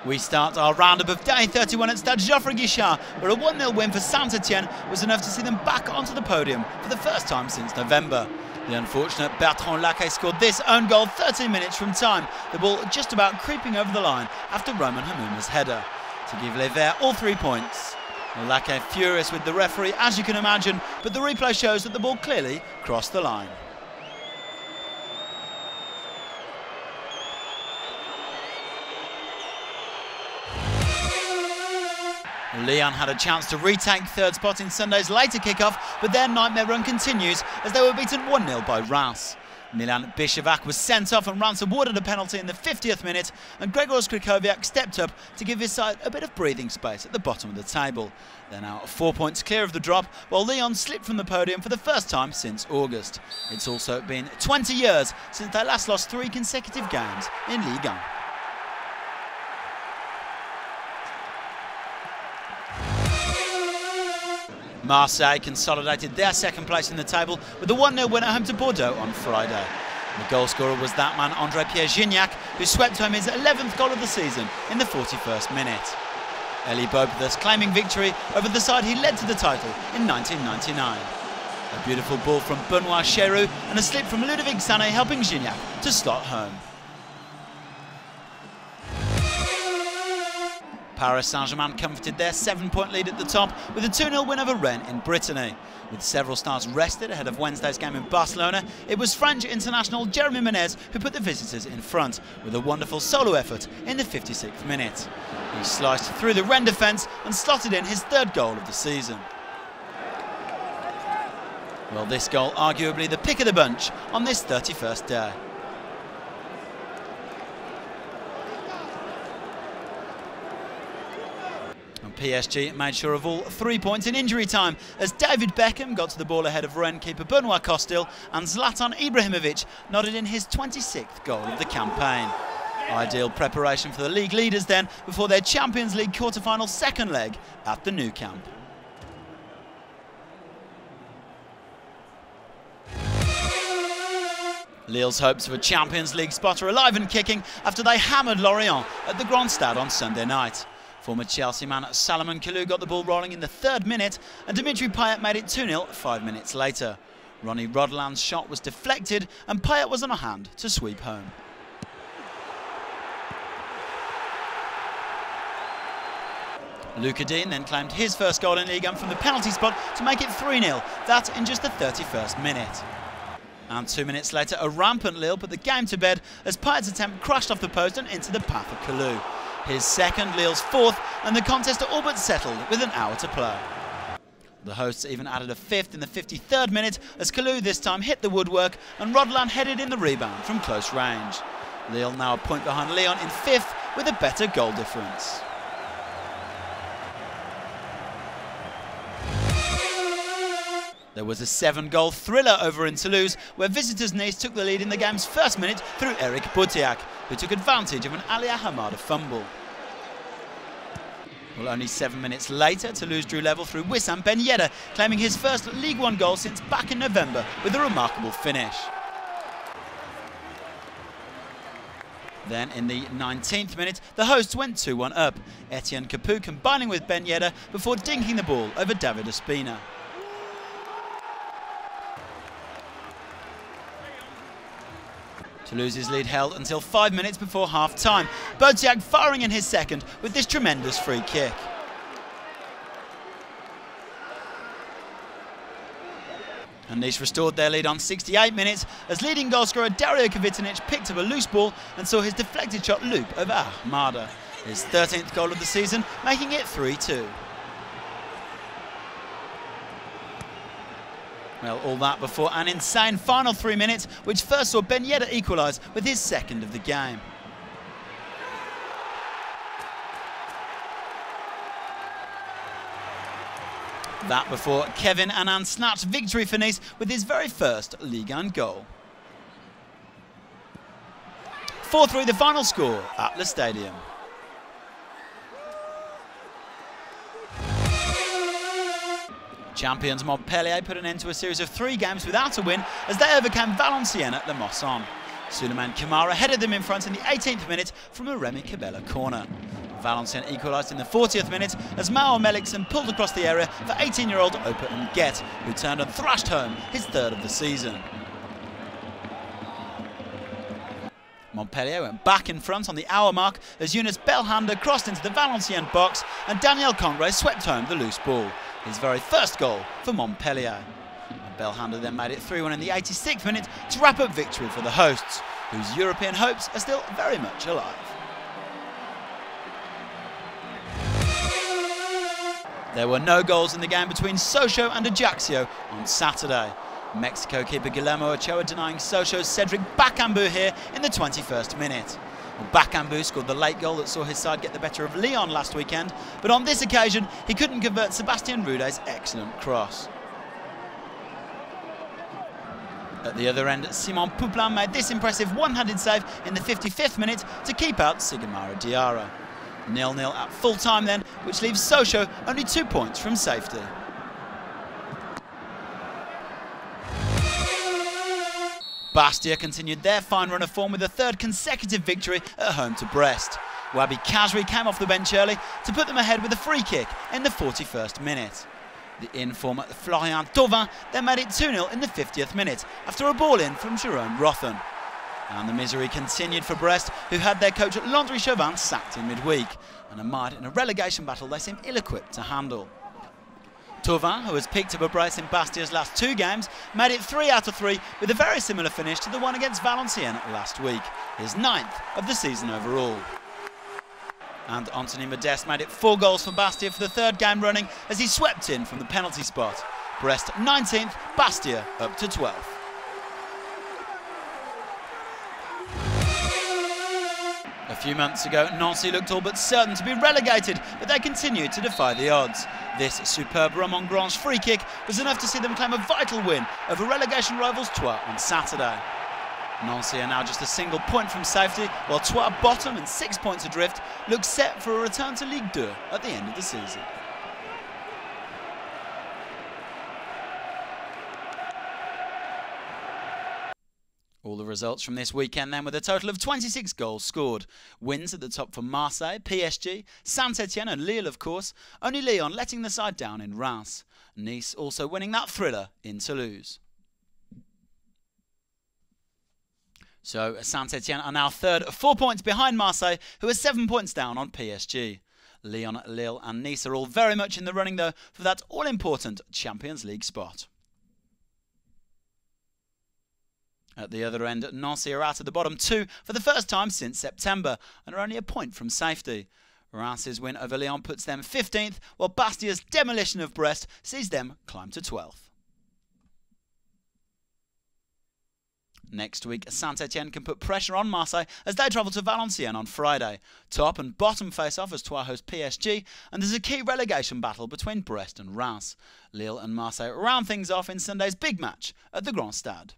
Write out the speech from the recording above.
We start our roundup of day 31 at Stade Geoffroy Guichard, where a 1-0 win for Saint-Etienne was enough to see them back onto the podium for the first time since November. The unfortunate Bertrand Laquet scored this own goal 13 minutes from time, the ball just about creeping over the line after Roman Hamouma's header, to give Les Verts all 3 points. Laquet furious with the referee, as you can imagine, but the replay shows that the ball clearly crossed the line. Lyon had a chance to retake third spot in Sunday's later kick-off, but their nightmare run continues as they were beaten 1-0 by Reims. Milan Bishevac was sent off and Reims awarded a penalty in the 50th minute, and Gregor Skrikowiak stepped up to give his side a bit of breathing space at the bottom of the table. They're now 4 points clear of the drop, while Lyon slipped from the podium for the first time since August. It's also been 20 years since they last lost 3 consecutive games in Ligue 1. Marseille consolidated their second place in the table with a 1-0 win at home to Bordeaux on Friday. The goal scorer was that man André-Pierre GIGNAC, who swept home his 11th goal of the season in the 41st minute. Elie Bope thus claiming victory over the side he led to the title in 1999. A beautiful ball from Benoit Chéroux and a slip from Ludovic Sané helping GIGNAC to slot home. Paris Saint-Germain comforted their 7-point lead at the top with a 2-0 win over Rennes in Brittany. With several stars rested ahead of Wednesday's game in Barcelona, it was French international Jérémy MENEZ who put the visitors in front with a wonderful solo effort in the 56th minute. He sliced through the Rennes defence and slotted in his 3rd goal of the season. Well, this goal arguably the pick of the bunch on this 31st day. PSG made sure of all 3 points in injury time as David Beckham got to the ball ahead of Rennes keeper Benoit Costil, and Zlatan Ibrahimovic nodded in his 26th goal of the campaign. Ideal preparation for the league leaders then before their Champions League quarter-final second leg at the Nou Camp. Lille's hopes of a Champions League spot are alive and kicking after they hammered Lorient at the Grand Stade on Sunday night. Former Chelsea man Salomon Kalou got the ball rolling in the 3rd minute, and Dimitri Payet made it 2-0 5 minutes later. Ronnie Rodland's shot was deflected and Payet was on a hand to sweep home. Luca Dean then claimed his first goal in Ligue 1 from the penalty spot to make it 3-0, that in just the 31st minute. And 2 minutes later, a rampant Lille put the game to bed as Payet's attempt crashed off the post and into the path of Kalou. His 2nd, Lille's 4th, and the contest all but settled with an hour to play. The hosts even added a 5th in the 53rd minute as Kalou this time hit the woodwork and Rodland headed in the rebound from close range. Lille now a point behind Lyon in 5th with a better goal difference. There was a 7-goal thriller over in Toulouse, where visitors Nice took the lead in the game's first minute through Eric Boutiac, who took advantage of an Alia Hamada fumble. Well, only 7 minutes later, Toulouse drew level through Wissam Ben Yedder, claiming his first Ligue 1 goal since back in November with a remarkable finish. Then, in the 19th minute, the hosts went 2-1 up, Etienne Capoue combining with Ben Yedder before dinking the ball over David Ospina. Toulouse's lead held until 5 minutes before half-time, Boutiac firing in his 2nd with this tremendous free kick. And Nice restored their lead on 68 minutes as leading goalscorer Dario Kvitanic picked up a loose ball and saw his deflected shot loop over Ahmada, his 13th goal of the season, making it 3-2. Well, all that before an insane final 3 minutes, which first saw Ben Yedder equalise with his 2nd of the game. That before Kevin Annan snatched victory for Nice with his very first Ligue 1 goal. 4-3 the final score at the stadium. Champions Montpellier put an end to a series of 3 games without a win as they overcame Valenciennes at Le Mosson. Souleymane Camara headed them in front in the 18th minute from a Remy Cabella corner. Valenciennes equalised in the 40th minute as Mao Melikson pulled across the area for 18-year-old Opa Nguet, who turned and thrashed home his third of the season. Montpellier went back in front on the hour mark as Younes Belhanda crossed into the Valenciennes box and Daniel Congre swept home the loose ball, his very first goal for Montpellier. And Belhanda then made it 3-1 in the 86th minute to wrap up victory for the hosts, whose European hopes are still very much alive. There were no goals in the game between Sochaux and Ajaccio on Saturday. Mexico keeper Guillermo Ochoa denying Sochaux's Cedric Bakambu here in the 21st minute. Well, Bakambu scored the late goal that saw his side get the better of Lyon last weekend, but on this occasion he couldn't convert Sébastien Roude's excellent cross. At the other end, Simon Pouplin made this impressive one-handed save in the 55th minute to keep out Sigamara Diarra. 0-0 at full time then, which leaves Sochaux only 2 points from safety. Bastia continued their fine run of form with a third consecutive victory at home to Brest. Wabi Kazri came off the bench early to put them ahead with a free kick in the 41st minute. The in-former Florian Thauvin then made it 2-0 in the 50th minute after a ball in from Jerome Rothen. And the misery continued for Brest, who had their coach Landry Chauvin sacked in midweek, and are mired in a relegation battle they seem ill-equipped to handle. Thauvin, who has picked up a brace in Bastia's last 2 games, made it 3 out of 3 with a very similar finish to the one against Valenciennes last week, his 9th of the season overall. And Anthony Modeste made it 4 goals for Bastia for the 3rd game running as he swept in from the penalty spot. Brest 19th, Bastia up to 12th. A few months ago, Nancy looked all but certain to be relegated, but they continued to defy the odds. This superb Ramon Grange free kick was enough to see them claim a vital win over relegation rivals Troyes on Saturday. Nancy are now just a single point from safety, while Troyes, bottom and 6 points adrift, look set for a return to Ligue 2 at the end of the season. All the results from this weekend then, with a total of 26 goals scored. Wins at the top for Marseille, PSG, Saint-Etienne and Lille, of course. Only Lyon letting the side down in Reims. Nice also winning that thriller in Toulouse. So Saint-Etienne are now 3rd, 4 points behind Marseille, who are 7 points down on PSG. Lyon, Lille and Nice are all very much in the running though for that all-important Champions League spot. At the other end, Nancy are out of the bottom 2 for the first time since September and are only a point from safety. Reims' win over Lyon puts them 15th, while Bastia's demolition of Brest sees them climb to 12th. Next week, Saint-Etienne can put pressure on Marseille as they travel to Valenciennes on Friday. Top and bottom face off as Troyes host PSG, and there's a key relegation battle between Brest and Reims. Lille and Marseille round things off in Sunday's big match at the Grand Stade.